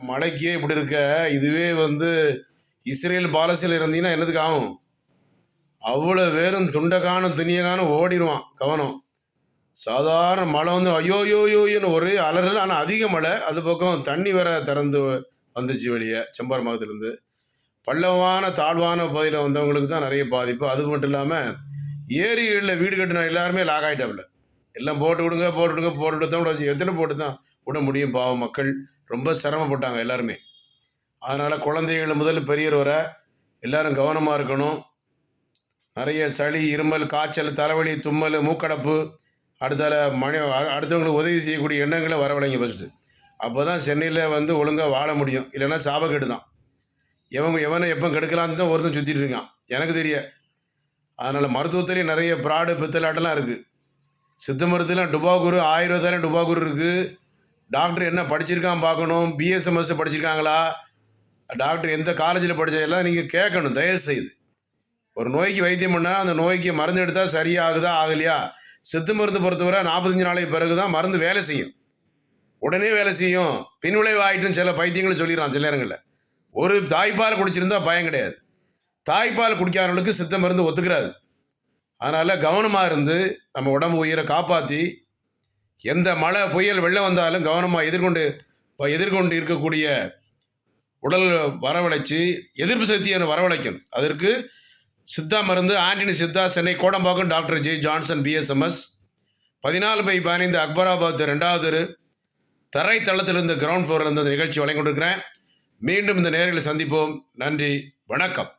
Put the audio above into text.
மழைக்கே இப்படி இருக்க, இதுவே இஸ்ரேல் பாலஸ்தீன்ல இருந்தீங்கன்னா என்னதுக்கு ஆகும்? அவ்வளோ பேரும் துண்ட காணும், துணிய காணும் ஓடிருவான் கவனம். சாதாரண மழை ஐயோயோயோன்னு ஒரே அலறல். ஆனா அதிக மழை. அது பக்கம் தண்ணி வேற திறந்து வந்துச்சு வெளிய செம்பரம்பாக்கத்துலேருந்து. பள்ளமான, தாழ்வான பகுதியில வந்தவங்களுக்கு தான் நெறைய பாதிப்பு. அது மட்டும் இல்லாம, ஏரிகள்ல வீடு கட்டின எல்லாருமே லாக் ஆயிட்டாப்ல. எல்லாம் போட்டு விடுங்க, போட்டு விடுங்க, போட்டு தான் விட எத்தனை போட்டு தான் விட முடியும்? பாவம் மக்கள் ரொம்ப சிரமப்பட்டாங்க எல்லாருமே. அதனால குழந்தைகள் முதல் பெரியவர் வர எல்லாரும் கவனமா இருக்கணும். நெறைய சளி, இருமல், காய்ச்சல், தலைவலி, தும்மல், மூக்கடைப்பு, அடுத்தவங்களுக்கு உதவி செய்யக்கூடிய எண்ணங்கள வரவழைங்க ஃபர்ஸ்ட்டு. அப்பதான் சென்னையில ஒழுங்கா வாழ முடியும். இல்லன்னா சாபக்கேடு தான். எவன எப்ப கெடுக்கலான்னு தான் ஒருத்தன் சுத்திட்டு இருக்கான். எனக்கு தெரிய. அதனால மருத்துவத்திலேயே நெறைய ஃப்ராடு, பித்தலாட்டம்லாம் இருக்கு. சித்த மருத்துவத்தில டுபாகூர், ஆயுர்வேதால டுபாகூர் இருக்கு. டாக்டர் என்ன படிச்சிருக்கான் பார்க்கணும். பிஎஸ்எம்எஸ் படிச்சிருக்காங்களா? டாக்டர் எந்த காலேஜில படிச்சதெல்லாம் நீங்க கேட்கணும் தயவுசெய்து. ஒரு நோய்க்கு வைத்தியம் பண்ணா, அந்த நோய்க்கு மருந்து எடுத்தா சரியாகுதா, ஆகலையா? சித்த மருந்து பொறுத்தவரை 45 நாளைக்கு பிறகு தான் மருந்து வேலை செய்யும். உடனே வேலை செய்யும். பின்விளைவு ஆயிட்டுன்னு சில பைத்தியங்களும் சொல்லிடுறான் சில நேரங்கள்ல. ஒரு தாய்ப்பால் குடிச்சிருந்தா பயம் கிடையாது. தாய்ப்பால் குடிக்காதவங்களுக்கு சித்த மருந்து ஒத்துக்கிறாது. அதனால கவனமா இருந்து நம்ம உடம்பு உயிரை காப்பாத்தி, எந்த மழை, புயல், வெள்ளம் வந்தாலும் கவனமா எதிர்கொண்டு இருக்கக்கூடிய உடல் வரவழைச்சு, எதிர்ப்பு சக்தியை வரவழைக்கணும். அதற்கு சித்தா மருந்து Antony Siddha, Chennai Kodambakkam, doctor J Johnson, BSMS, 14/15 Akbarabad 2வது தெரு, தரைத்தளத்திலிருந்து கிரவுண்ட் ஃப்ளோரில் இருந்து இந்த நிகழ்ச்சி வழங்கி கொண்டிருக்கிறேன். மீண்டும் இந்த நேரலை சந்திப்போம். நன்றி, வணக்கம்.